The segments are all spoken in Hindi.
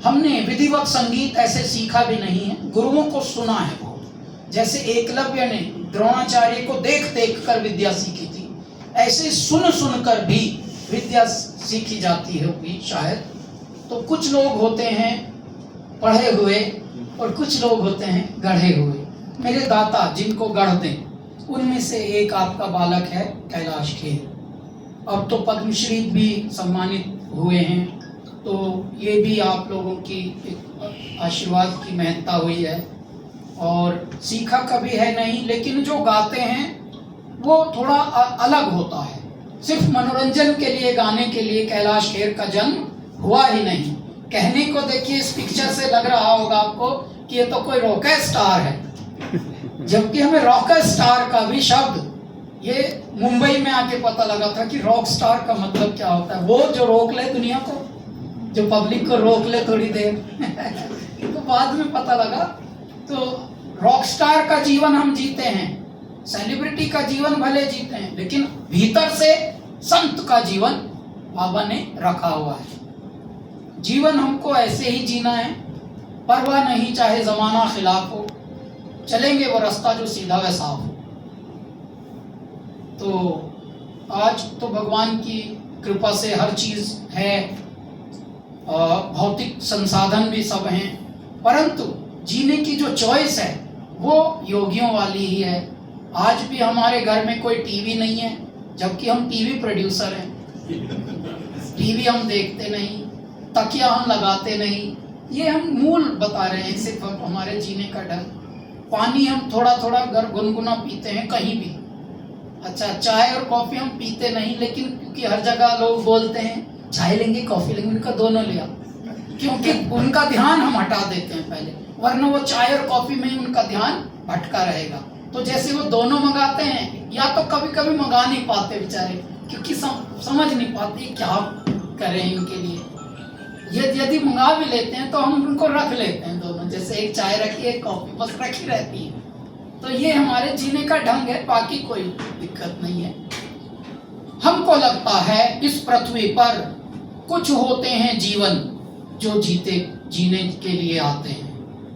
हमने विधिवत संगीत ऐसे सीखा भी नहीं है, गुरुओं को सुना है बहुत। जैसे एकलव्य ने द्रोणाचार्य को देख देख कर विद्या सीखी थी, ऐसे सुन सुन कर भी विद्या सीखी जाती होगी शायद। तो कुछ लोग होते हैं पढ़े हुए और कुछ लोग होते हैं गढ़े हुए। मेरे दाता जिनको गढ़ दें, उनमें से एक आपका बालक है कैलाश खेर। अब तो पद्मश्री भी सम्मानित हुए हैं, तो ये भी आप लोगों की आशीर्वाद की महत्ता हुई है। और सीखा कभी है नहीं, लेकिन जो गाते हैं वो थोड़ा अलग होता है। सिर्फ मनोरंजन के लिए, गाने के लिए कैलाश खेर का जन्म हुआ ही नहीं। कहने को देखिए इस पिक्चर से लग रहा होगा आपको कि ये तो कोई रॉक स्टार है, जबकि हमें रॉक स्टार का भी शब्द ये मुंबई में आके पता लगा था कि रॉक स्टार का मतलब क्या होता है। वो जो रोक ले दुनिया को, जो पब्लिक को रोक ले थोड़ी देर तो बाद में पता लगा। तो रॉक स्टार का जीवन हम जीते हैं, सेलिब्रिटी का जीवन भले जीते हैं, लेकिन भीतर से संत का जीवन बाबा ने रखा हुआ है। जीवन हमको ऐसे ही जीना है, परवाह नहीं चाहे जमाना खिलाफ हो, चलेंगे वो रास्ता जो सीधा व साफ हो। तो आज तो भगवान की कृपा से हर चीज है, भौतिक संसाधन भी सब हैं, परंतु जीने की जो चॉइस है वो योगियों वाली ही है। आज भी हमारे घर में कोई टीवी नहीं है, जबकि हम टीवी प्रोड्यूसर हैं। टीवी हम देखते नहीं, तकिया हम लगाते नहीं, ये हम मूल बता रहे हैं, सिर्फ हमारे जीने का ढंग। पानी हम थोड़ा थोड़ा घर गुनगुना पीते हैं कहीं भी। अच्छा, चाय और कॉफी हम पीते नहीं, लेकिन क्योंकि हर जगह लोग बोलते हैं चाय लेंगे कॉफी लेंगे, उनका दोनों लिया, क्योंकि उनका ध्यान हम हटा देते हैं पहले, वरना वो चाय और कॉफी में ही उनका ध्यान भटका रहेगा। तो जैसे वो दोनों मंगाते हैं, या तो कभी कभी मंगा नहीं पाते बेचारे, क्योंकि समझ नहीं पाते क्या करें इनके लिए। यदि मंगा भी लेते हैं तो हम उनको रख लेते हैं दोनों, जैसे एक चाय रखी एक कॉफी बस रखी रहती है। तो ये हमारे जीने का ढंग है, बाकी कोई दिक्कत नहीं है। हमको लगता है इस पृथ्वी पर कुछ होते हैं जीवन जो जीने के लिए आते हैं,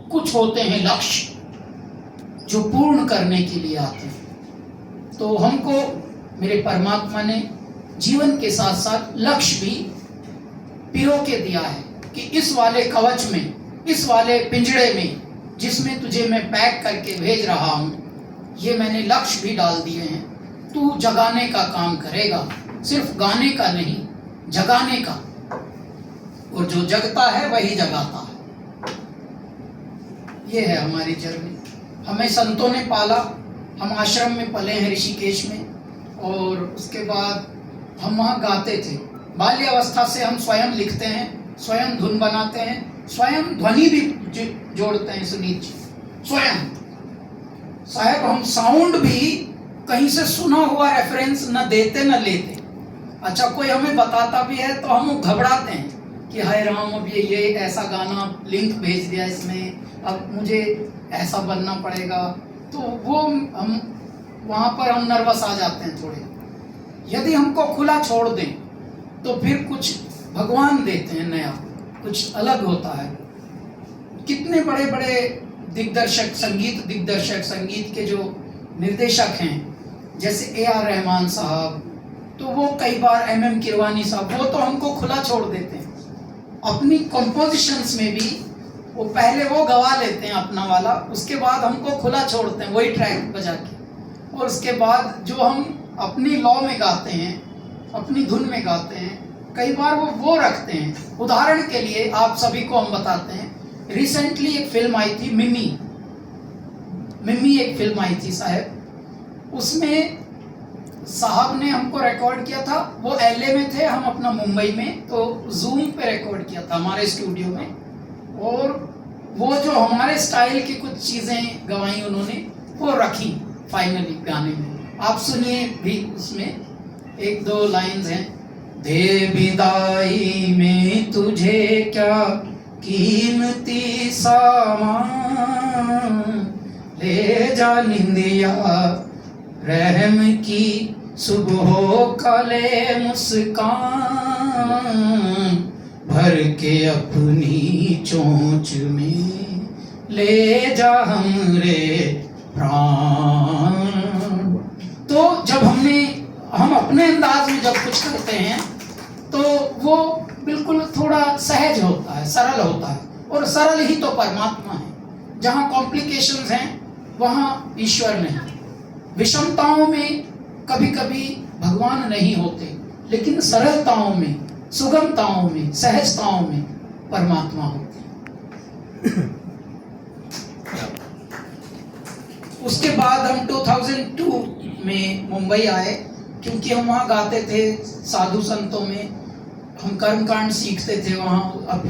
कुछ होते हैं लक्ष्य जो पूर्ण करने के लिए आते हैं। तो हमको मेरे परमात्मा ने जीवन के साथ साथ लक्ष्य भी पिरो के दिया है कि इस वाले कवच में, इस वाले पिंजड़े में जिसमें तुझे मैं पैक करके भेज रहा हूं, ये मैंने लक्ष्य भी डाल दिए हैं। तू जगाने का काम करेगा, सिर्फ गाने का नहीं, जगाने का। और जो जगता है वही जगाता है। ये है हमारी जर्नी। हमें संतों ने पाला, हम आश्रम में पले हैं ऋषिकेश में, और उसके बाद हम वहाँ गाते थे। बाल्यावस्था से हम स्वयं लिखते हैं, स्वयं धुन बनाते हैं, स्वयं ध्वनि भी जोड़ते हैं। सुनीत जी स्वयं साहब, हम साउंड भी कहीं से सुना हुआ रेफरेंस न देते न लेते। अच्छा, कोई हमें बताता भी है तो हम घबराते हैं कि हाय राम, अब ये ऐसा गाना लिंक भेज दिया इसमें, अब मुझे ऐसा बनना पड़ेगा। तो वो हम वहाँ पर हम नर्वस आ जाते हैं थोड़े। यदि हमको खुला छोड़ दें तो फिर कुछ भगवान देते हैं नया, कुछ अलग होता है। कितने बड़े बड़े दिग्दर्शक, संगीत दिग्दर्शक, संगीत के जो निर्देशक हैं, जैसे A.R. रहमान साहब, तो वो कई बार M.M. किरवानी साहब, वो तो हमको खुला छोड़ देते हैं। अपनी कंपोजिशंस में भी वो पहले वो गवा लेते हैं अपना वाला, उसके बाद हमको खुला छोड़ते हैं वही ट्रैक बजा के, और उसके बाद जो हम अपनी लॉ में गाते हैं, अपनी धुन में गाते हैं, कई बार वो रखते हैं। उदाहरण के लिए आप सभी को हम बताते हैं, रिसेंटली एक फिल्म आई थी मिम्मी एक फिल्म आई थी साहब, उसमें साहब ने हमको रिकॉर्ड किया था। वो LA में थे, हम अपना मुंबई में, तो जूम पे रिकॉर्ड किया था हमारे स्टूडियो में, और वो जो हमारे स्टाइल की कुछ चीज़ें गवाई उन्होंने, वो रखी फाइनली गाने में। आप सुनिए भी, उसमें एक दो लाइंस हैं। दे विदाई में तुझे क्या कीमती सामान, ले जा निंदिया रहम की सुबह कले मुस्कान, भर के अपनी चोंच में ले जा हमरे प्राण। तो जब हम अपने अंदाज में जब कुछ करते हैं तो वो बिल्कुल थोड़ा सहज होता है, सरल होता है, और सरल ही तो परमात्मा है। जहाँ कॉम्प्लिकेशंस हैं वहाँ ईश्वर नहीं। विषमताओं में कभी कभी भगवान नहीं होते, लेकिन सरलताओं में, सुगमताओं में, सहजताओं में परमात्मा होते हैं। उसके बाद हम 2002 में मुंबई आए, क्योंकि हम वहाँ गाते थे साधु संतों में, हम कर्मकांड सीखते थे वहाँ। अब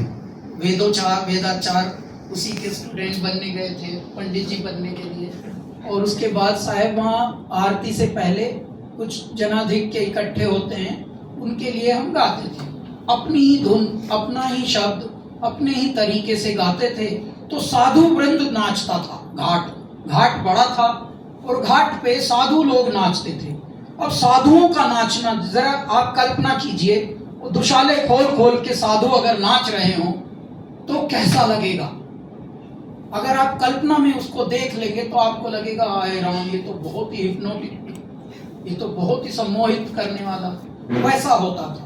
वेदाचार उसी के स्टूडेंट बनने गए थे, पंडित जी बनने के लिए। और उसके बाद साहब वहाँ आरती से पहले कुछ जनाधिक के इकट्ठे होते हैं, उनके लिए हम गाते थे। अपनी ही धुन, अपना ही शब्द, अपने ही तरीके से गाते थे। तो साधु वृंद नाचता था। घाट बड़ा था और घाट पे साधु लोग नाचते थे। अब साधुओं का नाचना, जरा आप कल्पना कीजिए, दुशाले खोल के साधु अगर नाच रहे हो तो कैसा लगेगा। अगर आप कल्पना में उसको देख लेंगे तो आपको लगेगा हाय राम, ये तो बहुत ही हिप्नोटिक, ये तो बहुत ही सम्मोहित करने वाला, वैसा होता था।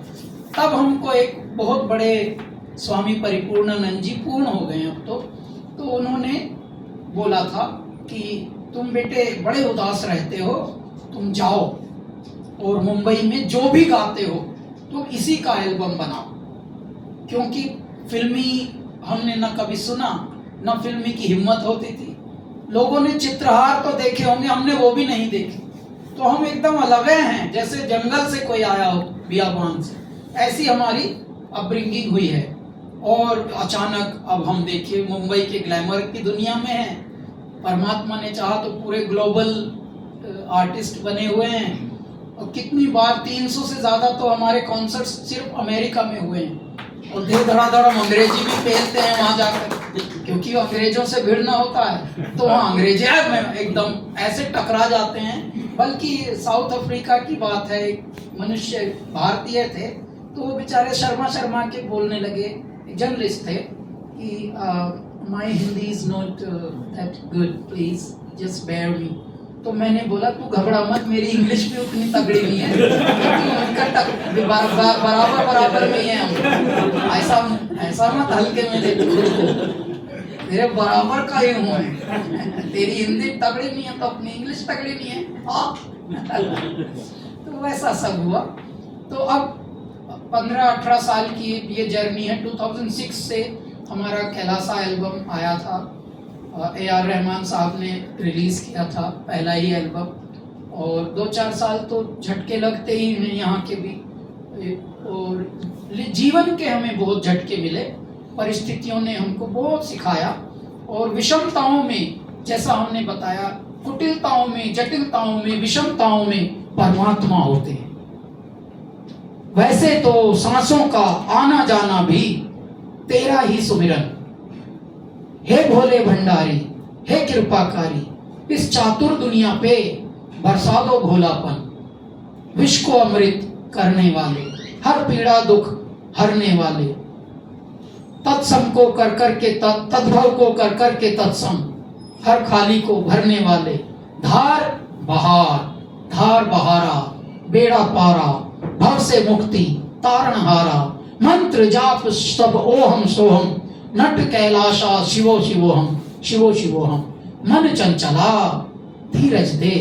तब हमको एक बहुत बड़े स्वामी परिपूर्णानंद जी, पूर्ण हो गए अब तो उन्होंने बोला था कि तुम बेटे बड़े उदास रहते हो, तुम जाओ और मुंबई में जो भी गाते हो तो इसी का एल्बम बनाओ। क्योंकि फिल्मी हमने न कभी सुना, न फिल्मी की हिम्मत होती थी। लोगों ने चित्रहार तो देखे होंगे, हमने वो भी नहीं देखे। तो हम एकदम अलग हैं, जैसे जंगल से कोई आया हो, बियाबान से। ऐसी हमारी अपब्रिंगिंग हुई है। और अचानक अब हम देखिए मुंबई के ग्लैमर की दुनिया में हैं। परमात्मा ने चाहा तो पूरे ग्लोबल आर्टिस्ट बने हुए हैं। और कितनी बार 300 से ज़्यादा तो हमारे कॉन्सर्ट्स सिर्फ अमेरिका में हुए हैं। और धड़ाधड़ हम अंग्रेजी भी पेलते हैं वहाँ जाकर, क्योंकि अंग्रेजों से भिड़ना होता है। तो वहाँ अंग्रेजी में एकदम ऐसे टकरा जाते हैं। बल्कि साउथ अफ्रीका की बात है, एक मनुष्य भारतीय थे, तो वो बेचारे शर्मा के बोलने लगे, जर्नलिस्ट थे, कि my Hindi is not that good, please just bear me. तो मैंने बोला तू घबरा मत, मेरी इंग्लिश भी उतनी तगड़ी नहीं है, बराबर में है हम। ऐसा मत हल्के में ले, मेरे बराबर का ही हूँ। तेरी हिंदी तगड़ी नहीं है तो अपनी इंग्लिश तगड़ी नहीं है। तो वैसा सब हुआ। तो अब 15-18 साल की ये जर्नी है। 2006 से हमारा कैलासा एल्बम आया था, AR रहमान साहब ने रिलीज़ किया था पहला ही एल्बम। और 2-4 साल तो झटके लगते ही हैं यहाँ के भी, और जीवन के हमें बहुत झटके मिले। परिस्थितियों ने हमको बहुत सिखाया। और विषमताओं में, जैसा हमने बताया, कुटिलताओं में, जटिलताओं में, विषमताओं में परमात्मा होते हैं। वैसे तो सांसों का आना जाना भी तेरा ही सुमिरन। हे भोले भंडारी, हे कृपाकारी, इस चातुर दुनिया पे बरसा दो भोलापन। विश्व को अमृत करने वाले, हर पीड़ा दुख हरने वाले, तत्सम को कर कर के तद्भव को कर कर के तत्सम, हर खाली को भरने वाले, धार बहारा, बेड़ा पारा, भव से मुक्ति तारणहारा, मंत्र जाप सब ओहम सोहम, नट कैलाशा शिवो शिवोहम। मन चंचला धीरज दे।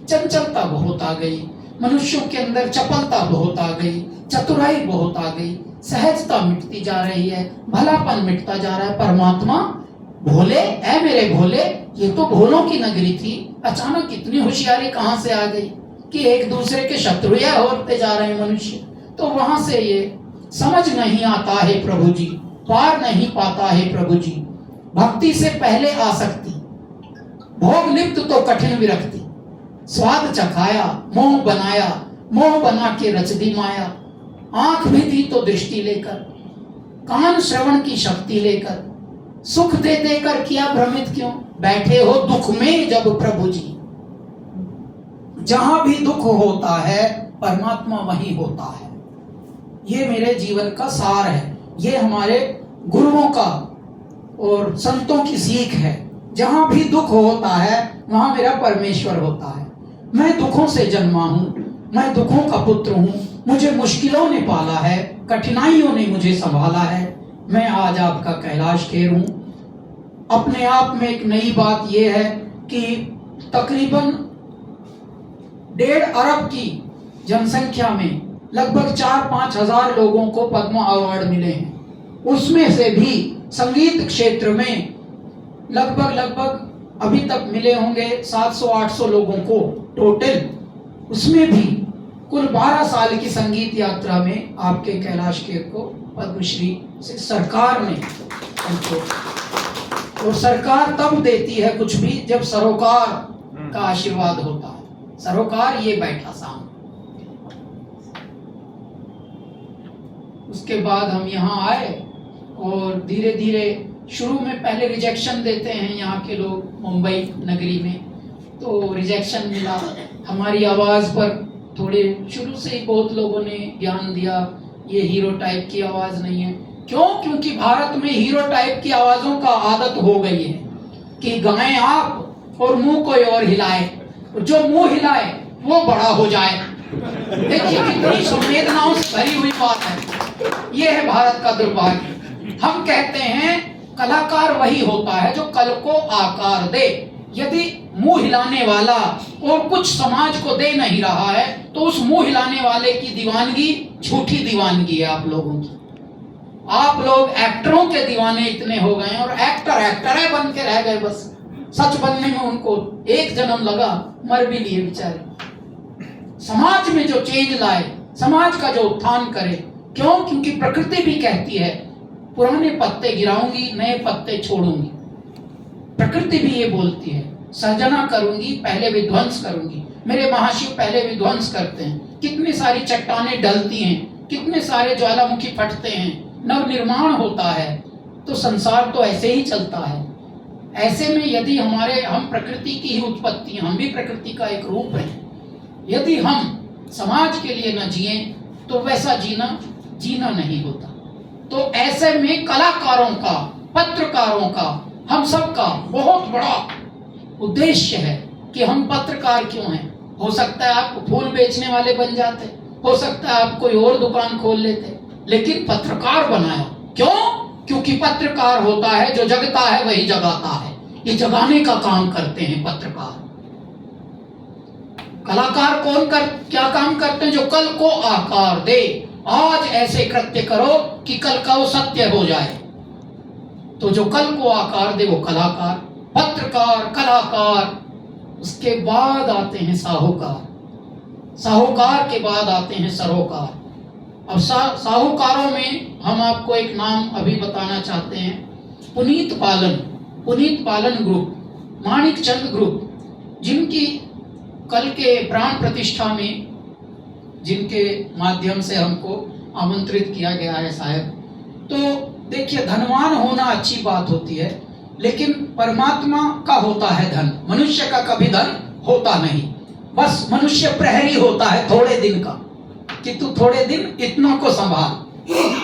चंचलता बहुत आ गई मनुष्यों के अंदर, चपलता बहुत आ गई, चतुराई बहुत आ गई, सहजता मिटती जा रही है, भलापन मिटता जा रहा है। परमात्मा भोले, ऐ मेरे भोले, ये तो भोलों की नगरी थी, अचानक इतनी होशियारी कहाँ से आ गई कि एक दूसरे के शत्रु होते जा रहे हैं मनुष्य। तो वहां से ये समझ नहीं आता है प्रभु जी, पार नहीं पाता है प्रभु जी। भक्ति से पहले आसक्ति, भोग लिप्त तो कठिन विरक्ति, स्वाद चखाया मोह बनाया, मोह बना के रच दी माया। आंख भी दी तो दृष्टि लेकर, कान श्रवण की शक्ति लेकर, सुख दे देकर किया भ्रमित क्यों, बैठे हो दुख में जब प्रभु जी। जहां भी दुख होता है परमात्मा वहीं होता है। ये मेरे जीवन का सार है, ये हमारे गुरुओं का और संतों की सीख है। जहां भी दुख होता है वहां मेरा परमेश्वर होता है। मैं दुखों से जन्मा हूं, मैं दुखों का पुत्र हूं, मुझे मुश्किलों ने पाला है, कठिनाइयों ने मुझे संभाला है। मैं आज आपका कैलाश खेर हूं। अपने आप में एक नई बात यह है कि तकरीबन 1.5 अरब की जनसंख्या में लगभग 4-5 हजार लोगों को पद्म अवार्ड मिले हैं। उसमें से भी संगीत क्षेत्र में लगभग अभी तक मिले होंगे 700-800 लोगों को टोटल। उसमें भी कुल 12 साल की संगीत यात्रा में आपके कैलाश खेर को पद्मश्री से सरकार ने हमको, और सरकार तब देती है कुछ भी जब सरोकार का आशीर्वाद होता है। सरोकार ये बैठा सामने। उसके बाद हम यहाँ आए और धीरे धीरे शुरू में पहले रिजेक्शन देते हैं यहाँ के लोग मुंबई नगरी में, तो रिजेक्शन मिला। हमारी आवाज़ पर थोड़े शुरू से ही बहुत लोगों ने ज्ञान दिया, ये हीरो टाइप की आवाज़ नहीं है। क्यों? क्योंकि भारत में हीरो टाइप की आवाज़ों का आदत हो गई है कि गाएं आप और मुंह कोई और हिलाए, जो मुंह हिलाए वो बड़ा हो जाए। देखिए कितनी संवेदनाओं से भरी हुई बात है। ये है भारत का दुर्भाग्य। हम कहते हैं कलाकार वही होता है जो कल को आकार दे। यदि मुंह हिलाने वाला और कुछ समाज को दे नहीं रहा है तो उस मुंह हिलाने वाले की दीवानगी झूठी दीवानगी है आप लोगों की। आप लोग एक्टरों के दीवाने इतने हो गए और एक्टर है बन के रह गए। बस सच बनने में उनको 1 जन्म लगा, मर भी लिए बेचारे। समाज में जो चेंज लाए, समाज का जो उत्थान करे। क्यों? क्योंकि प्रकृति भी कहती है पुराने पत्ते गिराऊंगी, नए पत्ते छोड़ूंगी। प्रकृति भी ये बोलती है सर्जना करूंगी, पहले विध्वंस करूंगी। मेरे महाशिव पहले विध्वंस करते हैं। कितनी सारी चट्टानें ढलती हैं, कितने सारे ज्वालामुखी फटते हैं, नव निर्माण होता है। तो संसार तो ऐसे ही चलता है। ऐसे में यदि हम प्रकृति की ही उत्पत्ति, हम भी प्रकृति का एक रूप है। यदि हम समाज के लिए न जिए तो वैसा जीना नहीं होता। तो ऐसे में कलाकारों का, पत्रकारों का, हम सबका बहुत बड़ा उद्देश्य है कि हम पत्रकार क्यों हैं। हो सकता है आप फूल बेचने वाले बन जाते, हो सकता है आप कोई और दुकान खोल लेते, लेकिन पत्रकार बनाया। क्यों? क्योंकि पत्रकार होता है जो जगता है वही जगाता है। ये जगाने का काम करते हैं पत्रकार। कलाकार क्या काम करते हैं? जो कल को आकार दे। आज ऐसे कृत्य करो कि कल का वो सत्य हो जाए। तो जो कल को आकार दे वो कलाकार, पत्रकार, कलाकार। उसके बाद आते हैं साहूकार, साहूकार के बाद आते हैं सरोकार। अब साहूकारों में हम आपको एक नाम अभी बताना चाहते हैं, पुनीत पालन ग्रुप, माणिक चंद ग्रुप, जिनकी कल के प्राण प्रतिष्ठा में, जिनके माध्यम से हमको आमंत्रित किया गया है साहब। तो देखिए, धनवान होना अच्छी बात होती है, लेकिन परमात्मा का होता है धन, मनुष्य का कभी धन होता नहीं। बस मनुष्य प्रहरी होता है थोड़े दिन का, कि तू थोड़े दिन इतना को संभाल,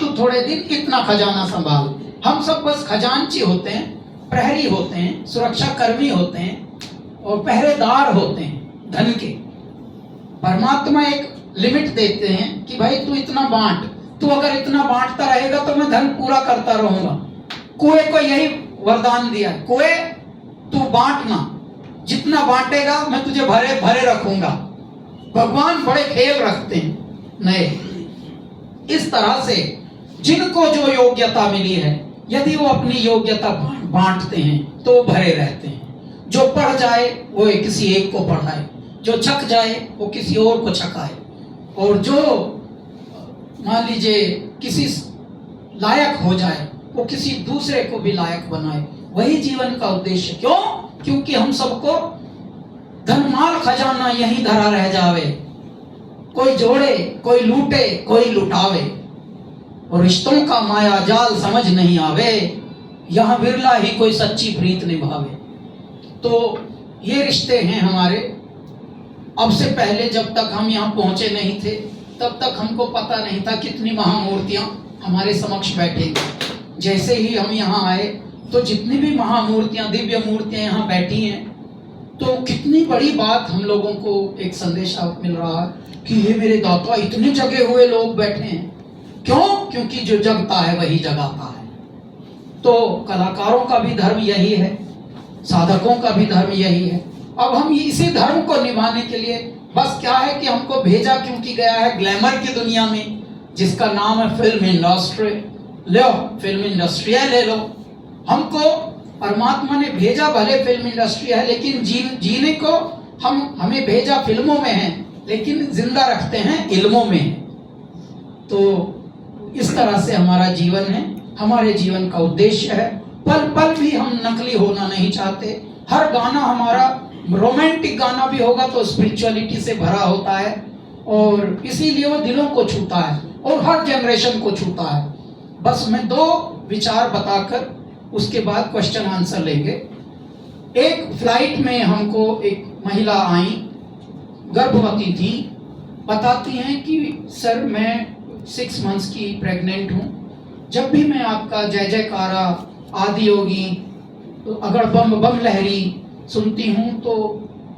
तू थोड़े दिन इतना खजाना संभाल। हम सब बस खजांची होते हैं, प्रहरी होते हैं, सुरक्षा कर्मी होते हैं और पहरेदार होते हैं धन के। परमात्मा एक लिमिट देते हैं कि भाई तू इतना बांट, तू अगर इतना बांटता रहेगा तो मैं धन पूरा करता रहूंगा। कुएं को यही वरदान दिया, कुएं तू बांटना, जितना बांटेगा मैं तुझे भरे भरे रखूंगा। भगवान बड़े खेल रखते हैं नए। इस तरह से जिनको जो योग्यता मिली है, यदि वो अपनी योग्यता बांटते हैं तो भरे रहते हैं। जो पढ़ जाए वो किसी एक को पढ़ाए, जो छक जाए वो किसी और को छकाए, और जो मान लीजिए किसी लायक हो जाए वो किसी दूसरे को भी लायक बनाए। वही जीवन का उद्देश्य। क्यों? क्योंकि हम सबको धनमाल खजाना यहीं धरा रह जावे, कोई जोड़े, कोई लूटे, कोई लुटावे, और रिश्तों का माया जाल समझ नहीं आवे, यहाँ बिरला ही कोई सच्ची प्रीत निभावे। तो ये रिश्ते हैं हमारे। अब से पहले जब तक हम यहाँ पहुंचे नहीं थे तब तक हमको पता नहीं था कितनी महामूर्तियां हमारे समक्ष बैठेंगी। जैसे ही हम यहाँ आए तो जितनी भी महामूर्तियां, दिव्य मूर्तियां यहाँ बैठी हैं, तो कितनी बड़ी बात हम लोगों को एक संदेश मिल रहा है कि ये मेरे दाता, इतने जगे हुए लोग बैठे हैं। क्यों? क्योंकि जो जगता है वही जगाता है। तो कलाकारों का भी धर्म यही है, साधकों का भी धर्म यही है। अब हम इसी धर्म को निभाने के लिए, बस क्या है कि हमको भेजा क्योंकि गया है ग्लैमर की दुनिया में, जिसका नाम है फिल्म इंडस्ट्री। लो, फिल्म इंडस्ट्री है, ले लो। हमको परमात्मा ने भेजा, भले फिल्म इंडस्ट्री है, लेकिन जीने को हमें भेजा फिल्मों में है, लेकिन जिंदा रखते हैं इल्मों में। तो इस तरह से हमारा जीवन है, हमारे जीवन का उद्देश्य है। पल पल भी हम नकली होना नहीं चाहते। हर गाना हमारा रोमांटिक गाना भी होगा तो स्पिरिचुअलिटी से भरा होता है, और इसीलिए वो दिलों को छूता है और हर जनरेशन को छूता है। बस मैं 2 विचार बताकर उसके बाद क्वेश्चन आंसर लेंगे। एक फ्लाइट में हमको एक महिला आई, गर्भवती थी, बताती हैं कि सर मैं 6 मंथ्स की प्रेग्नेंट हूँ। जब भी मैं आपका जय जयकारा, आदि योगी, तो अगर बम बम लहरी सुनती हूँ तो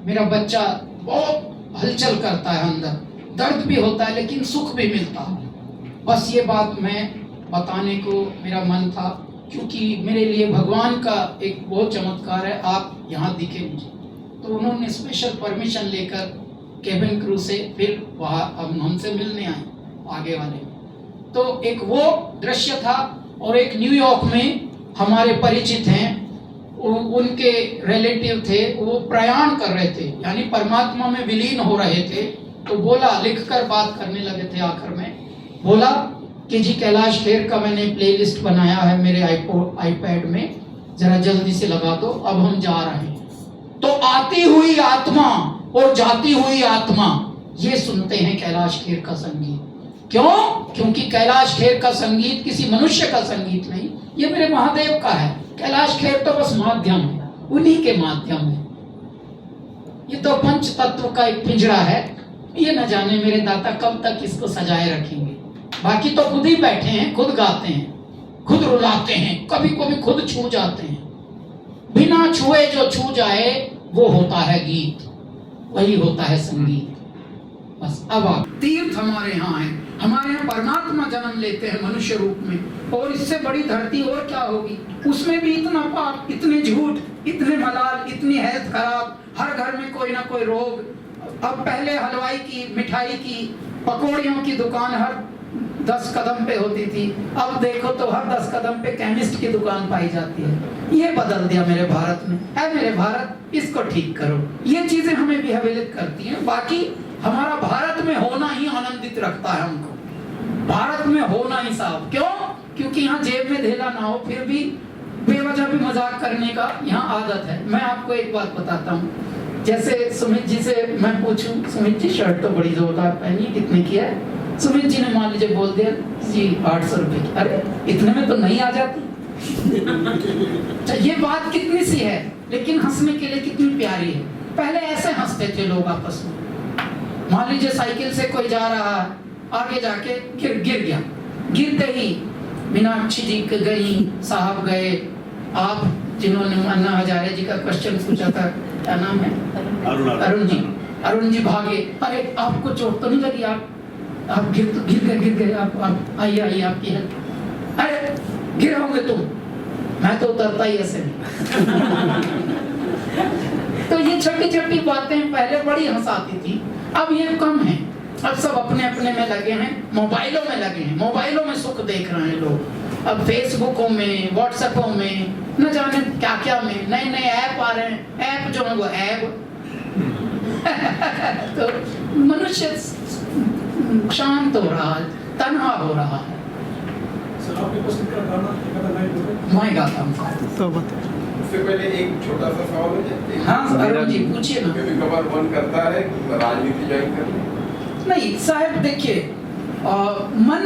मेरा बच्चा बहुत हलचल करता है, अंदर दर्द भी होता है लेकिन सुख भी मिलता है। बस ये बात मैं बताने को मेरा मन था, क्योंकि मेरे लिए भगवान का एक बहुत चमत्कार है, आप यहाँ दिखे मुझे। तो उन्होंने स्पेशल परमिशन लेकर केबिन क्रू से फिर वहाँ अब हमसे मिलने आए आगे वाले। तो एक वो दृश्य था, और एक न्यूयॉर्क में हमारे परिचित हैं, उनके रिलेटिव थे, वो प्रयाण कर रहे थे, यानी परमात्मा में विलीन हो रहे थे। तो बोला, लिखकर बात करने लगे थे, आखिर में बोला कि जी कैलाश खेर का मैंने प्लेलिस्ट बनाया है मेरे आईपैड में, जरा जल्दी से लगा दो, अब हम जा रहे हैं। तो आती हुई आत्मा और जाती हुई आत्मा, ये सुनते हैं कैलाश खेर का संगीत। क्यों? क्योंकि कैलाश खेर का संगीत किसी मनुष्य का संगीत नहीं, ये मेरे महादेव का है। कैलाश खेर तो बस माध्यम है, उन्हीं के माध्यम है। ये तो पंच तत्व का एक पिंजरा है, ये न जाने मेरे दाता कब तक इसको सजाए रखेंगे। बाकी तो खुद ही बैठे हैं, खुद गाते हैं, खुद रुलाते हैं, कभी कभी खुद छू जाते हैं। बिना छुए जो छू जाए वो होता है गीत, वही होता है संगीत। बस अब आप तीर्थ हमारे यहाँ है, हमारे यहाँ परमात्मा जन्म लेते हैं मनुष्य रूप में, और इससे बड़ी धरती और क्या होगी। उसमें भी इतना पाप, इतने झूठ, इतने मलाल, इतनी हेल्थ खराब, हर घर में कोई ना कोई रोग। अब पहले हलवाई की, मिठाई की, पकौड़ियों की दुकान हर 10 कदम पे होती थी, अब देखो तो हर 10 कदम पे केमिस्ट की दुकान पाई जाती है। ये बदल दिया मेरे भारत में। है मेरे भारत, इसको ठीक करो। ये चीजें हमें विहवलित करती हैं। बाकी हमारा भारत में होना ही आनंदित रखता है हमको, भारत में होना ही साहब। क्यों? क्योंकि यहाँ जेब में ढेला ना हो, फिर भी बेवजह भी मजाक करने का यहाँ आदत है। मैं आपको एक बात बताता हूँ, जैसे सुमित जी से मैं पूछूं, सुमित जी शर्ट तो बड़ी जोरदार पहनी, कितने की है? सुमित जी ने मान लीजिए बोल दिया जी 800 रुपए की। अरे इतने में तो नहीं आ जाती। ये बात कितनी सी है, लेकिन हंसने के लिए कितनी प्यारी है। पहले ऐसे हंसते थे लोग आपस में। मान लीजिए साइकिल से कोई जा रहा है, आगे जाके गिर गया, गिरते ही मीनाक्षी जी गई, साहब गए, आप जिन्होंने अन्ना हजारे जी का क्वेश्चन पूछा था, क्या नाम है? अरुण जी भागे। अरे आपको चोट तो नहीं लगी? आप गिर गए, आप आइए आपकी है। अरे गिर होंगे तुम, मैं तो उतरता ही ऐसे। तो ये छोटी छोटी बातें पहले बड़ी हंसाती थी, अब ये कम है। अब सब अपने अपने में लगे हैं, मोबाइलों में लगे हैं, मोबाइलों में सुख देख रहे हैं लोग। अब फेसबुकों में, व्हाट्सएपों में, न जाने क्या क्या में नए नए ऐप आ रहे हैं। ऐप जो है वो ऐप तो मनुष्य शांत हो रहा है, तन्हा हो रहा है। मैं गाता हूँ। उससे पहले एक छोटा सा सवाल है। हाँ अरुण जी पूछिए ना। कभी कभार मन करता है राजनीति ज्वाइन करने? नहीं साहब, देखिए मन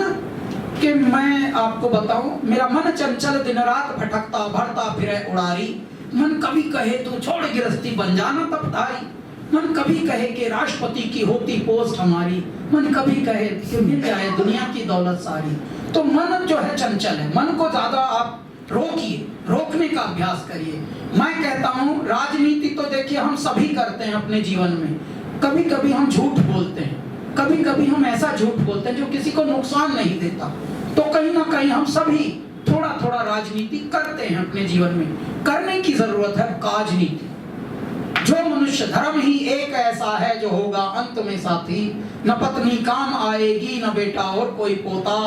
के मैं आपको बताऊं, मेरा मन चंचल दिन रात भटकता भरता फिरे उड़ारी। मन कभी कहे तू छोड़ गृहस्थी बन जाना तब तारी। मन कभी कहे कि राष्ट्रपति की होती पोस्ट हमारी, मन कभी कहे कि मिल जाए दुनिया की दौलत सारी। तो मन जो है चंचल है, मन को ज्यादा आप रोकिए, रोकने का अभ्यास करिए। मैं कहता हूँ राजनीति तो देखिए हम सभी करते हैं अपने जीवन में। कभी कभी हम झूठ बोलते हैं, कभी कभी हम ऐसा झूठ बोलते हैं जो किसी को नुकसान नहीं देता। तो कहीं ना कहीं हम सभी थोड़ा थोड़ा राजनीति करते हैं अपने जीवन में। करने की जरूरत है काजनीति। जो मनुष्य धर्म ही एक ऐसा है जो होगा अंत में साथी, न पत्नी काम आएगी न बेटा और कोई पोता,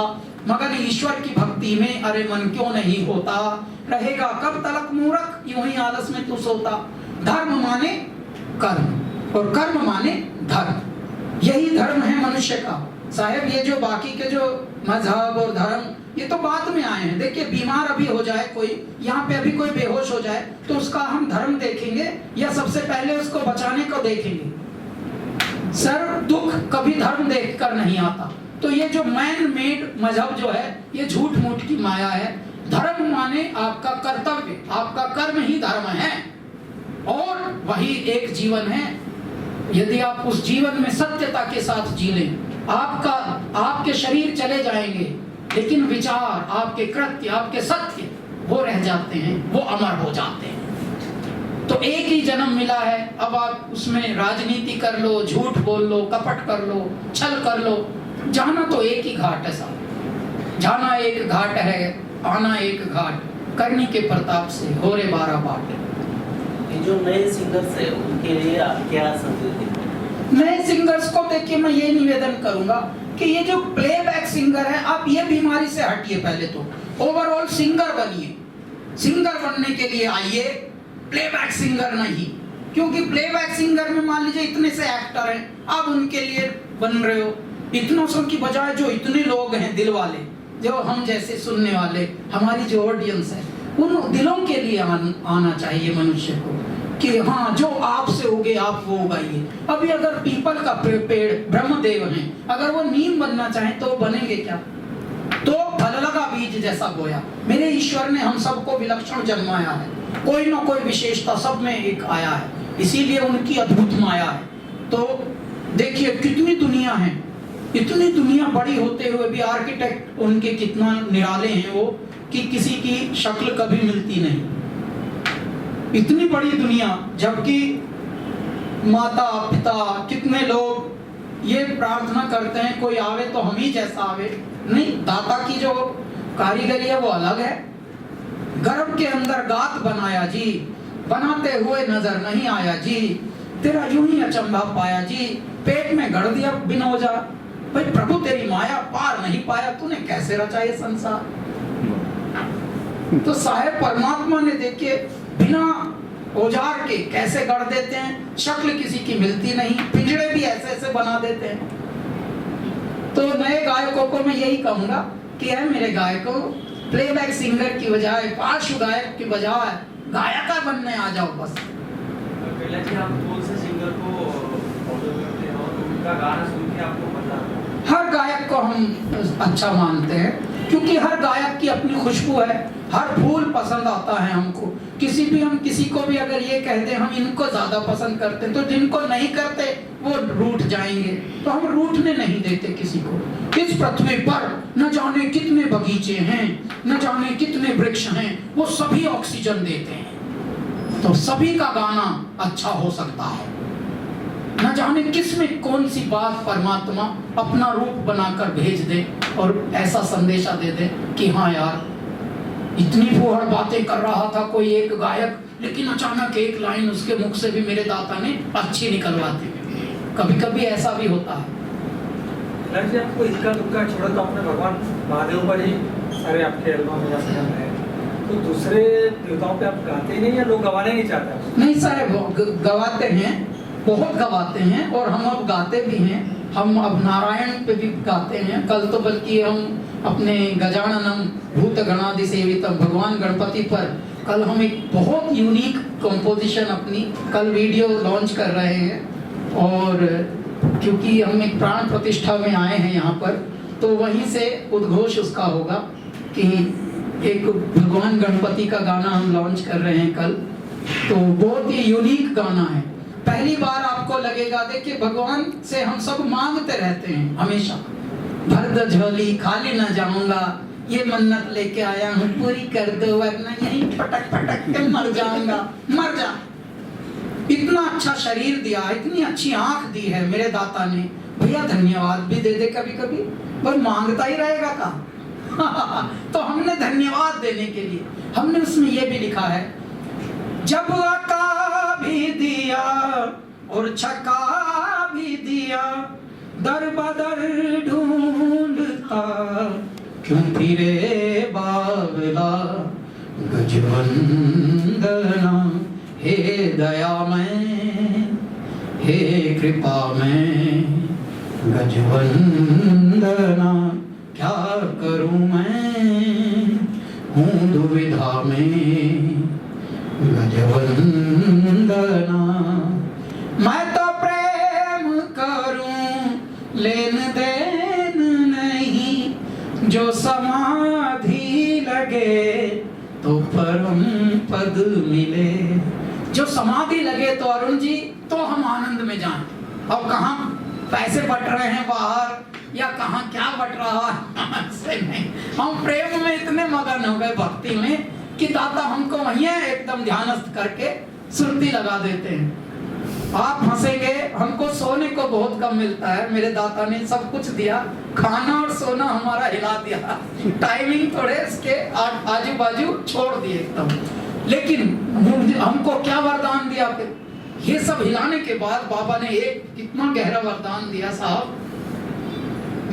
मगर ईश्वर की भक्ति में अरे मन क्यों नहीं होता, रहेगा कब तलक मूर्ख यूं ही आलस में तू सोता। धर्म माने कर्म और कर्म माने धर्म, यही धर्म है मनुष्य का। साहब ये जो बाकी के जो मजहब और धर्म ये तो बाद में आए हैं। देखिए बीमार अभी हो जाए कोई, यहाँ पे अभी कोई बेहोश हो जाए तो उसका हम धर्म देखेंगे या सबसे पहले उसको बचाने को देखेंगे। सर दुख कभी धर्म देखकर नहीं आता। तो ये जो मैन मेड मजहब जो है ये झूठ मूठ की माया है। धर्म माने आपका कर्तव्य, आपका कर्म ही धर्म है और वही एक जीवन है। यदि आप उस जीवन में सत्यता के साथ जी लें, आपके शरीर चले जाएंगे लेकिन विचार, आपके कृत्य, आपके सत्य वो रह जाते हैं, वो अमर हो जाते हैं। तो एक ही जन्म मिला है, अब आप उसमें राजनीति कर लो, झूठ बोल लो, कपट कर लो, छल कर लो, जाना तो एक ही घाट है साहब। जाना एक घाट है, आना एक घाट, करनी के प्रताप से हो रे 12 बाट। ये जो नए सिंगर्स है उनके लिए आप क्या संदेश देते हैं? नए सिंगर्स को देखिए मैं ये निवेदन करूंगा कि ये जो प्लेबैक सिंगर है आप ये बीमारी से हटिए। पहले तो ओवरऑल सिंगर बनिए, सिंगर बनने के लिए आइए, प्लेबैक सिंगर नहीं। क्योंकि प्लेबैक सिंगर में मान लीजिए इतने से एक्टर हैं, आप उनके लिए बन रहे हो। इतनों सौ की बजाय जो इतने लोग हैं दिल वाले, जो हम जैसे सुनने वाले, हमारी जो ऑडियंस है, उन दिलों के लिए आना चाहिए मनुष्य को कि हाँ जो आपसे उगे आप वो उगाइए। अभी अगर पीपल का पेड़ ब्रह्मदेव हैं, अगर वो नीम बनना चाहें तो बनेंगे क्या? तो फल लगा बीज जैसा बोया। मेरे ईश्वर ने हम सबको विलक्षण जन्माया है, कोई ना कोई विशेषता सब में एक आया है, इसीलिए उनकी अद्भुत माया है। तो देखिए कितनी दुनिया है, इतनी दुनिया बड़ी होते हुए भी आर्किटेक्ट उनके कितना निराले हैं वो कि किसी की शक्ल कभी मिलती नहीं। इतनी बड़ी दुनिया, जबकि माता पिता कितने लोग ये प्रार्थना करते हैं कोई आवे तो हम ही जैसा आवे। नहीं, दाता की जो कारीगरी है वो अलग है। गर्भ के अंदर गात बनाया जी, बनाते हुए नजर नहीं आया जी, तेरा यूं ही अचंभा पाया जी, पेट में गढ़ दिया बिनौजा। भाई प्रभु तेरी माया पार नहीं पाया, तूने कैसे रचा ये संसार। तो साहेब परमात्मा ने देखिए बिना औजार के कैसे गढ़ देते हैं, शक्ल किसी की मिलती नहीं, पिंजड़े भी ऐसे ऐसे बना देते हैं। तो नए गायकों को मैं यही कहूंगा कि है मेरे गायकों, प्लेबैक सिंगर की बजाय, पार्श्व गायक की बजाय गायिका बनने आ जाओ बस। पहले जी आप कौन से सिंगर को फॉलो करते हैं और उनका गाना सुन के आपको मजा आता है? हर गायक को हम अच्छा मानते हैं क्योंकि हर गायक की अपनी खुशबू है, हर फूल पसंद आता है हमको। हम किसी को भी अगर ये कह दें हम इनको ज्यादा पसंद करते हैं तो जिनको नहीं करते वो रूठ जाएंगे, तो हम रूठने नहीं देते किसी को। इस पृथ्वी पर न जाने कितने बगीचे हैं, न जाने कितने वृक्ष हैं, वो सभी ऑक्सीजन देते हैं, तो सभी का गाना अच्छा हो सकता है। न जाने किसमें कौन सी बात परमात्मा अपना रूप बनाकर भेज दे और ऐसा संदेशा दे दे कि हाँ यार इतनी फूहड़ बातें कर रहा था कोई एक गायक, लेकिन अचानक एक लाइन उसके मुख से भी मेरे दाता ने अच्छी निकलवा दी। कभी कभी ऐसा भी होता है। जी आपको इक्का दुक्का छोड़ा तो आपने भगवान महादेव पर ही सारे आपके एल्बम में पसंद है, तो दूसरे देवताओं पे आप गाते ही नहीं या लोग गवाने नहीं चाहते? नहीं साहब गवाते हैं, बहुत गवाते हैं और हम अब गाते भी हैं। हम अब नारायण पे भी गाते हैं। कल तो बल्कि हम अपने गजाननम भूत गणादि सेवितम भगवान गणपति पर कल हम एक बहुत यूनिक कंपोजिशन अपनी कल वीडियो लॉन्च कर रहे हैं। और क्योंकि हम एक प्राण प्रतिष्ठा में आए हैं यहाँ पर, तो वहीं से उद्घोष उसका होगा कि एक भगवान गणपति का गाना हम लॉन्च कर रहे हैं कल। तो बहुत ही यूनिक गाना है, पहली बार आपको आपको लगेगा, देखिए भगवान से हम सब मांगते रहते हैं हमेशा, भर दो झोली खाली ना जाऊंगा, ये मन्नत लेके आया हूँ पूरी कर दो वरना यहीं फटक फटक के मर जाऊंगा। मर जा। इतना अच्छा शरीर दिया, इतनी अच्छी आंख दी है मेरे दाता ने, भैया धन्यवाद भी दे दे कभी कभी, पर मांगता ही रहेगा का तो हमने धन्यवाद देने के लिए हमने उसमें ये भी लिखा है, जब अका भी दिया और छका भी दिया, दर बदर ढूंढता क्यों फिरे बावला, गजवंदना हे दया में, हे कृपा में, गजवंदना क्या करूं मैं, हूँ दुविधा में, गजवंदना। मैं तो प्रेम करूं लेन देन नहीं, जो समाधि लगे तो परम पद मिले। जो समाधि लगे तो अरुण जी तो हम आनंद में जाएं। अब कहाँ पैसे बट रहे हैं बाहर या कहाँ क्या बट रहा है से नहीं, हम प्रेम में इतने मगन हो गए भक्ति में कि दाता हमको वहीं एकदम ध्यानस्थ करके सुरती लगा देते हैं। आप हंसेंगे, हमको सोने को बहुत कम मिलता है, मेरे दाता ने सब कुछ दिया, खाना और सोना हमारा हिला दिया, टाइमिंग थोड़े इसके आजू बाजू छोड़ दिए एकदम। लेकिन हमको क्या वरदान दिया फिर, ये सब हिलाने के बाद बाबा ने एक कितना गहरा वरदान दिया साहब,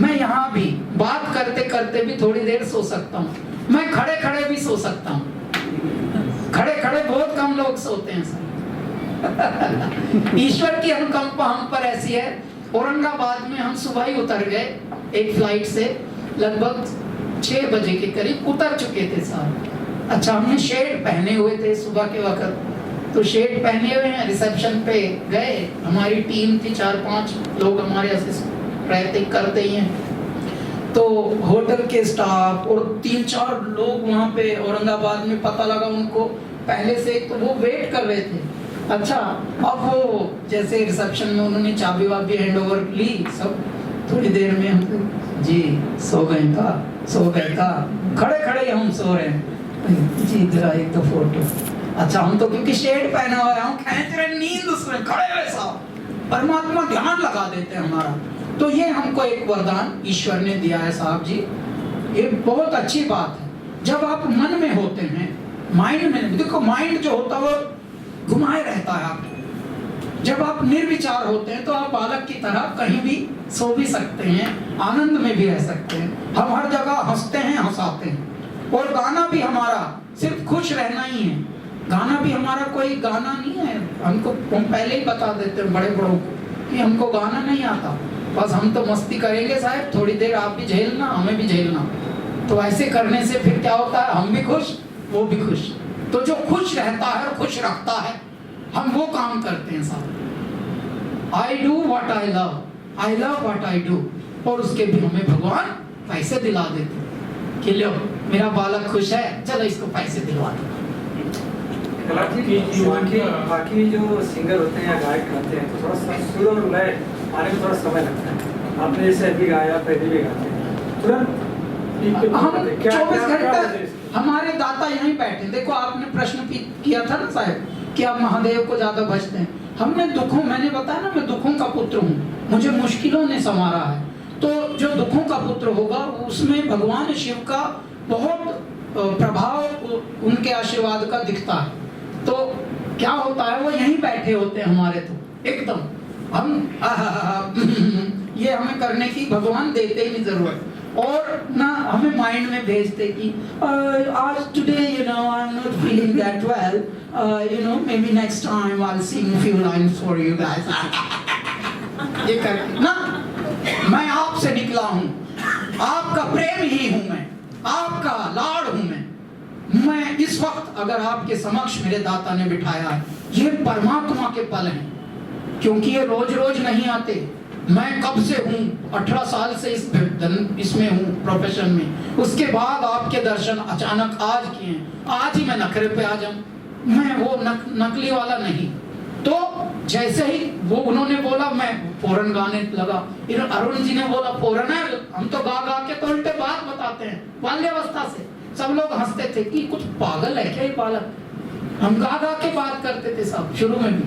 मैं यहाँ भी बात करते करते भी थोड़ी देर सो सकता हूँ, मैं खड़े खड़े भी सो सकता हूँ। खड़े खड़े बहुत कम लोग सोते हैं सर ईश्वर की अनुकंपा हम पर ऐसी है। औरंगाबाद में हम सुबह ही उतर गए एक फ्लाइट से, लगभग 6 बजे के करीब उतर चुके थे साहब। अच्छा, हमने शेड पहने हुए थे सुबह के वक्त, तो शेड पहने हुए हैं, रिसेप्शन पे गए, हमारी टीम थी 4-5 लोग हमारे असिस्टेंट रहते करते ही हैं, तो होटल के स्टाफ और 3-4 लोग वहाँ पे औरंगाबाद में पता लगा उनको पहले से, तो वो वेट कर रहे थे। अच्छा, अब वो जैसे रिसेप्शन में उन्होंने चाबी वाबी हैंड ओवर ली, सब थोड़ी देर में हम जी सो गए का, सो गए का, खड़े खड़े हम सो रहे हैं जी, जरा एक तो फोटो। अच्छा, हम तो क्योंकि शेड पहना हुआ है, हम खींच रहे नींद उसमें खड़े हुए साहब, परमात्मा ध्यान लगा देते हैं हमारा। तो ये हमको एक वरदान ईश्वर ने दिया है साहब जी, ये बहुत अच्छी बात है। जब आप मन में होते हैं, माइंड में, देखो माइंड जो होता है वो घुमाए रहता है आपको। जब आप निर्विचार होते हैं तो आप बालक की तरह कहीं भी सो भी सकते हैं, आनंद में भी रह सकते हैं। हम हर जगह हंसते हैं, हंसाते हैं, और गाना भी हमारा सिर्फ खुश रहना ही है। गाना भी हमारा कोई गाना नहीं है, हमको हम पहले ही बता देते हैं बड़े बड़ों को कि हमको गाना नहीं आता, बस हम तो मस्ती करेंगे साहब, थोड़ी देर आप भी झेलना, हमें भी झेलना। तो ऐसे करने से फिर क्या होता है, हम भी खुश, वो भी खुश। तो जो खुश रहता है और खुश रखता है, हम वो काम करते हैं साहब। I do what I love, I love what I do, और उसके भी हमें भगवान पैसे दिला देते हैं कि लो मेरा बालक खुश है, चलो इसको पैसे दिलवा दो। बाकी जो सिंगर होते हैं या गायक गाते हैं तो थोड़ा सा सुर और लय आने में थोड़ा समय लगता है। आपने जैसे अभी गाया, पहले भी गाते हैं, तुरंत हम 24 घंटे हमारे दाता यहीं बैठे। देखो आपने प्रश्न किया था ना साहब कि आप महादेव को ज्यादा भजते हैं, हमने दुखों, मैंने बताया ना मैं दुखों का पुत्र हूँ, मुझे मुश्किलों ने संवारा है। तो जो दुखों का पुत्र होगा उसमें भगवान शिव का बहुत प्रभाव उनके आशीर्वाद का दिखता है। तो क्या होता है, वो यहीं बैठे होते हैं हमारे, तो एकदम हम ये हमें करने की भगवान देते ही नहीं जरूरत, और ना हमें माइंड में भेजते कि आज today you know I am not feeling that well, you know may be next time I will sing few lines for you guys. ये करके ना, मैं आपसे निकला हूँ, आपका प्रेम ही हूँ मैं, आपका लाड़ हूँ मैं इस वक्त अगर आपके समक्ष मेरे दाता ने बिठाया है, ये परमात्मा के पल हैं, क्योंकि ये रोज रोज नहीं आते। मैं कब से हूँ, 18 साल से इसमें हूँ प्रोफेशन में, उसके बाद आपके दर्शन अचानक आज किए हैं। आज ही मैं नखरे पे आ जाऊँ, मैं वो नकली वाला नहीं। तो जैसे ही वो उन्होंने बोला मैं फौरन गाने लगा। इधर अरुण जी ने बोला फौरन है, हम तो गा गा के तो उल्टे बात बताते हैं बाल्यावस्था से। सब लोग हंसते थे कि कुछ पागल है क्या ये बालक, हम गा गा के बात करते थे सब शुरू में भी।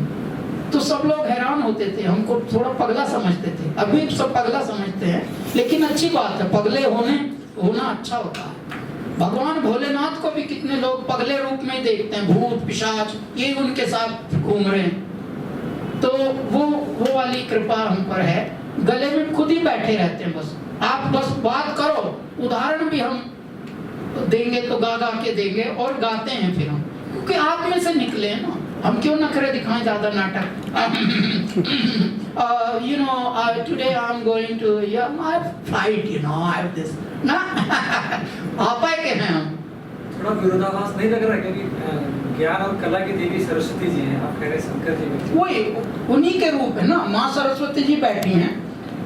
तो सब लोग हैरान होते थे, हमको थोड़ा पगला समझते थे। अभी सब पगला समझते हैं, लेकिन अच्छी बात है, पगले होना अच्छा होता है। भगवान भोलेनाथ को भी कितने लोग पगले रूप में देखते हैं, भूत पिशाच ये उनके साथ घूम रहे हैं। तो वो वाली कृपा हम पर है। गले में खुद ही बैठे रहते हैं, बस आप बस बात करो। उदाहरण भी हम देंगे तो गा गा के देंगे और गाते हैं फिर हम, क्योंकि आप में से निकले हैं ना। हम क्यों नखरे दिखाएं ज्यादा नाटक। You know, today I'm going to my flight, you know, I have this ना आपा के हैं हम। थोड़ा विरोधाभास नहीं लग रहा है, क्योंकि ज्ञान और कला की देवी सरस्वती जी हैं, आप कह रहे शंकर जी बैठे, वही उन्हीं के रूप है ना। माँ सरस्वती जी बैठी हैं,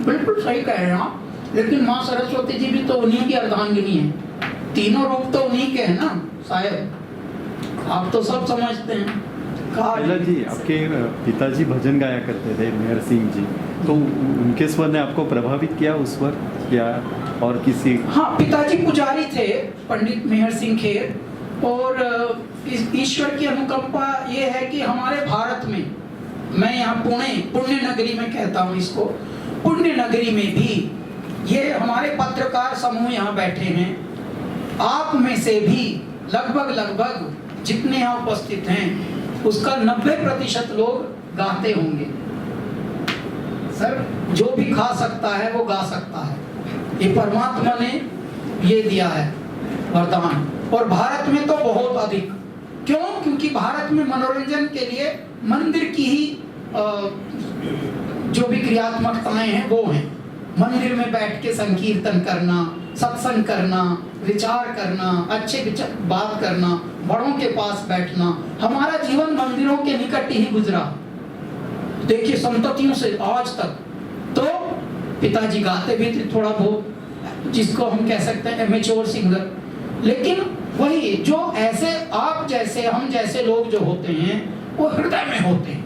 बिल्कुल सही कह रहे हैं आप। लेकिन माँ सरस्वती जी भी तो उन्हीं की अर्धांगिनी है। तीनों रूप तो उन्हीं के हैं ना साहब, आप तो सब समझते हैं। कैलाश जी, आपके पिताजी भजन गाया करते थे, मेहर सिंह जी, तो उनके स्वर ने आपको प्रभावित किया उस वक्त या और किसी? हाँ, पिताजी पुजारी थे, पंडित मेहर सिंह खेर। और ईश्वर की अनुकंपा ये है कि हमारे भारत में, मैं यहाँ पुण्य नगरी में कहता हूँ इसको, पुण्य नगरी में भी ये हमारे पत्रकार समूह यहाँ बैठे हैं। आप में से भी लगभग जितने यहाँ उपस्थित हैं उसका 90% लोग गाते होंगे। सर, जो भी खा सकता है वो गा सकता है, ये परमात्मा ने ये दिया है वरदान। और भारत में तो बहुत अधिक। क्यों? क्योंकि भारत में मनोरंजन के लिए मंदिर की ही जो भी क्रियात्मकताएं हैं वो हैं। मंदिर में बैठ के संकीर्तन करना, सत्संग करना, विचार करना, अच्छे विचार बात करना, बड़ों के पास बैठना। हमारा जीवन मंदिरों के निकट ही गुजरा, देखिए संततियों से आज तक। तो पिताजी गाते भी थे थोड़ा बहुत, जिसको हम कह सकते हैं एमेच्योर सिंगर। लेकिन वही जो ऐसे आप जैसे हम जैसे लोग जो होते हैं वो हृदय में होते हैं।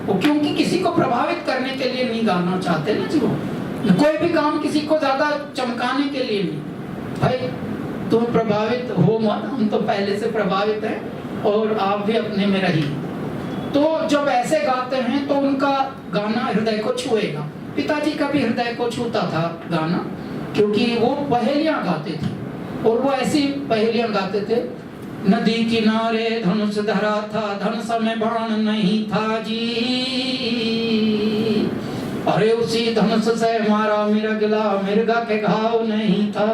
वो क्योंकि किसी को प्रभावित करने के लिए नहीं गाना चाहते ना जी। वो कोई भी काम किसी को ज्यादा चमकाने के लिए नहीं। भाई तुम प्रभावित हो मत, हम तो पहले से प्रभावित हैं और आप भी अपने में रहिए। तो जब ऐसे गाते हैं तो उनका गाना हृदय को छुएगा। पिताजी का भी हृदय को छूता था गाना, क्योंकि वो पहेलियां गाते थे। और वो ऐसी पहेलियां गाते थे, नदी किनारे धनुष धरा था, धनुष में बाण नहीं था जी, अरे उसी धनुष से मारा मिर्गला, मिर्गा के घाव नहीं था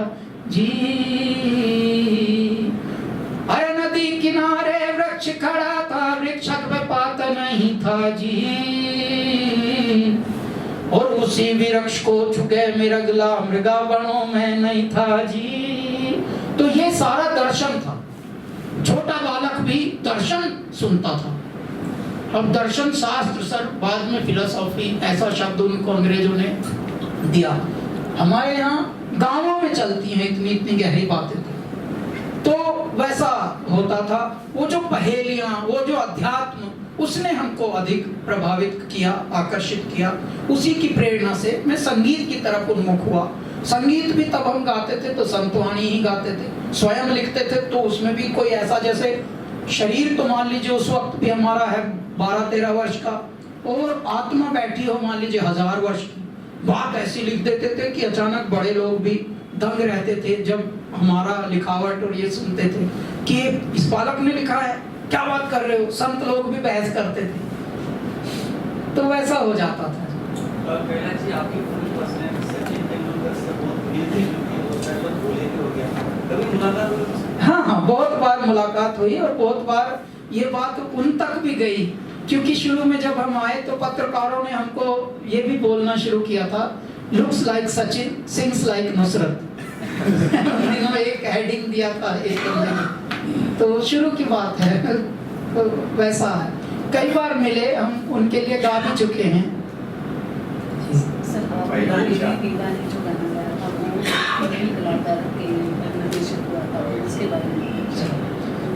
जी। अरे नदी किनारे वृक्ष खड़ा था, वृक्ष पे पात नहीं था जी, और उसी वृक्ष को छुके मिर्गला, मृगा बणों में नहीं था जी। तो ये सारा दर्शन था। छोटा बालक भी दर्शन सुनता था। अब दर्शन शास्त्र सर, बाद में फिलोसॉफी ऐसा शब्द उनको अंग्रेजों ने दिया। हमारे यहाँ गांवों में चलती हैं इतनी गहरी बातें तो वैसा होता था। वो जो पहेलियां, वो जो अध्यात्म, उसने हमको अधिक प्रभावित किया, आकर्षित किया। उसी की प्रेरणा से मैं संगीत की तरफ उन्मुख हुआ। संगीत भी तब हम गाते थे तो संतवाणी ही गाते थे, स्वयं लिखते थे तो उसमें भी कोई ऐसा, जैसे शरीर तो मान लीजिए उस वक्त भी हमारा है 12-13 वर्ष का, और आत्मा बैठी हो मान लीजिए 1000 वर्ष की। बात ऐसी लिख देते थे कि अचानक बड़े लोग भी दंग रहते थे जब हमारा लिखावट और ये सुनते थे कि इस बालक ने लिखा है, क्या बात कर रहे हो। संत लोग भी बहस करते थे, तो वैसा हो जाता था। कैलाश जी, आपकी पूरी पर्सनल सचिन तेंदुलकर से बहुत मिलती बोले हो गया, कभी मुलाकात हुई? हाँ, बहुत बार मुलाकात हुई और बहुत बार ये बात उन तक भी गई, क्योंकि शुरू में जब हम आए तो पत्रकारों ने हमको ये भी बोलना शुरू किया था, looks like Sachin, sings like Nusrat. उन्होंने एक हेडिंग दिया था एक, तो शुरू की बात है। तो वैसा है, कई बार मिले हम, उनके लिए गा भी चुके हैं।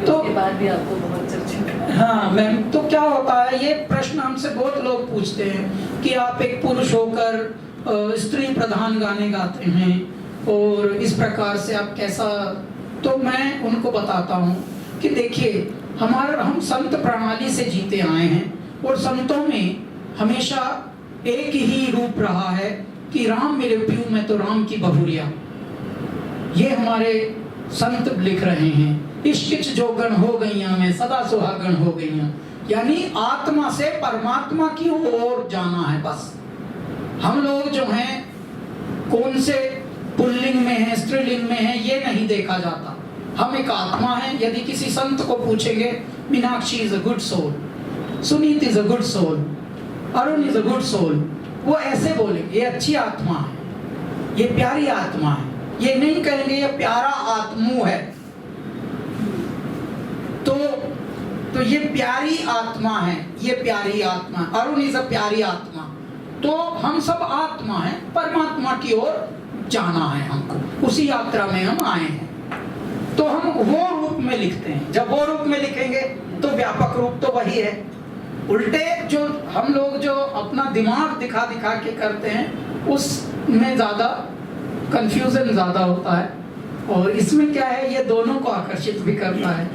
तो उसके बाद भी आपको बहुत चर्चा हाँ मैम, तो क्या होता है, ये प्रश्न हमसे बहुत लोग पूछते हैं कि आप एक पुरुष होकर स्त्री प्रधान गाने गाते हैं और इस प्रकार से आप कैसा। तो मैं उनको बताता हूँ कि देखिए, हम संत प्रणाली से जीते आए हैं और संतों में हमेशा एक ही रूप रहा है कि राम मेरे प्यू में तो राम की बहुरिया। ये हमारे संत लिख रहे हैं, इश्किच जोगन हो गईया में सदा सुहागन हो गईया, यानी आत्मा से परमात्मा की ओर जाना है बस। हम लोग जो हैं कौन से पुल्लिंग में हैं, स्त्रीलिंग में हैं, ये नहीं देखा जाता। हम एक आत्मा हैं। यदि किसी संत को पूछेंगे, Meenakshi is a good soul, Sunit is a good soul, Arun is a good soul, वो ऐसे बोलेंगे ये अच्छी आत्मा है, ये प्यारी आत्मा है। ये नहीं कहेंगे ये प्यारा आत्मू है। तो ये प्यारी आत्मा है, ये प्यारी आत्मा, अरुण इज अ प्यारी आत्मा। तो हम सब आत्मा हैं, परमात्मा की ओर जाना है हमको, उसी यात्रा में हम आए हैं। तो हम वो रूप में लिखते हैं। जब वो रूप में लिखेंगे तो व्यापक रूप तो वही है। उल्टे जो हम लोग जो अपना दिमाग दिखा दिखा के करते हैं, उसमें ज्यादा कंफ्यूजन ज्यादा होता है। और इसमें क्या है, ये दोनों को आकर्षित भी करता है।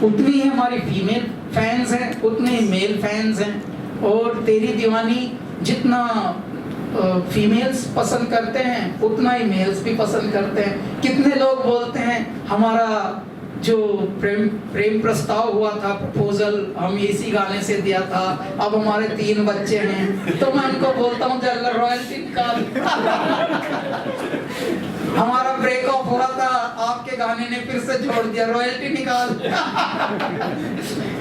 उतनी ही हमारी फीमेल फैंस हैं, उतने ही मेल फैंस हैं। और तेरी दीवानी जितना फीमेल्स पसंद करते हैं, उतना ही मेल्स भी पसंद करते हैं। कितने लोग बोलते हैं हमारा जो प्रेम प्रस्ताव हुआ था, प्रपोजल, हम इसी गाने से दिया था, अब हमारे 3 बच्चे हैं। तो मैं उनको बोलता हूँ जरा रॉयल्टी निकाल। हमारा ब्रेकअप हुआ था, आपके गाने ने फिर से जोड़ दिया, रॉयल्टी निकाल। तो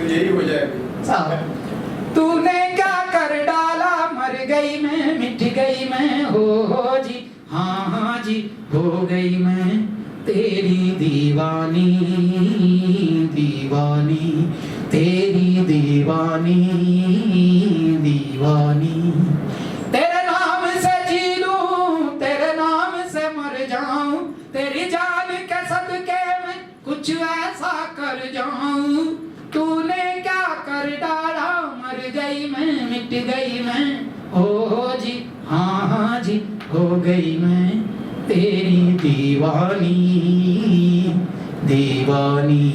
यही हो जाएगा। तूने क्या कर डाला, मर गई मैं, मिट गई मैं, हो जी, हाँ जी, हो गई मैं तेरी दीवानी, दीवानी, तेरी दीवानी, दीवानी। तेरे नाम से जी लूं, तेरे नाम से मर जाऊं, तेरी जान के सदके में कुछ ऐसा कर जाऊं। तूने क्या कर डाला, मर गई मैं, मिट गई मैं, हो जी, हाँ जी, हो गई मैं तेरी दीवानी, दीवानी।